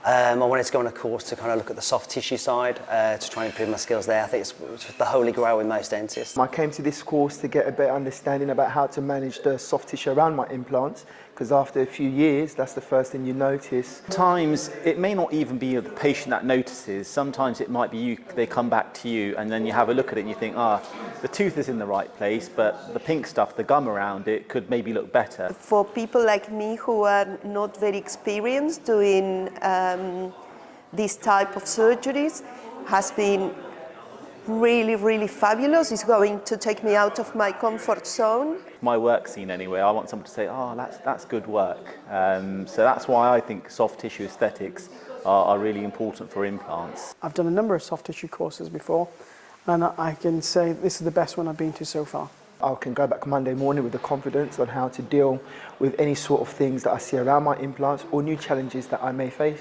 I wanted to go on a course to kind of look at the soft tissue side, to try and improve my skills there. I think it's the holy grail with most dentists. I came to this course to get a better understanding about how to manage the soft tissue around my implants, because after a few years, that's the first thing you notice. Sometimes it may not even be the patient that notices. Sometimes it might be you, they come back to you and then you have a look at it and you think, the tooth is in the right place, but the pink stuff, the gum around it, could maybe look better. For people like me who are not very experienced doing this type of surgeries, has been really, really fabulous. It's going to take me out of my comfort zone. My work scene anyway, I want someone to say, that's good work. So that's why I think soft tissue aesthetics are really important for implants. I've done a number of soft tissue courses before, and I can say this is the best one I've been to so far. I can go back Monday morning with the confidence on how to deal with any sort of things that I see around my implants or new challenges that I may face.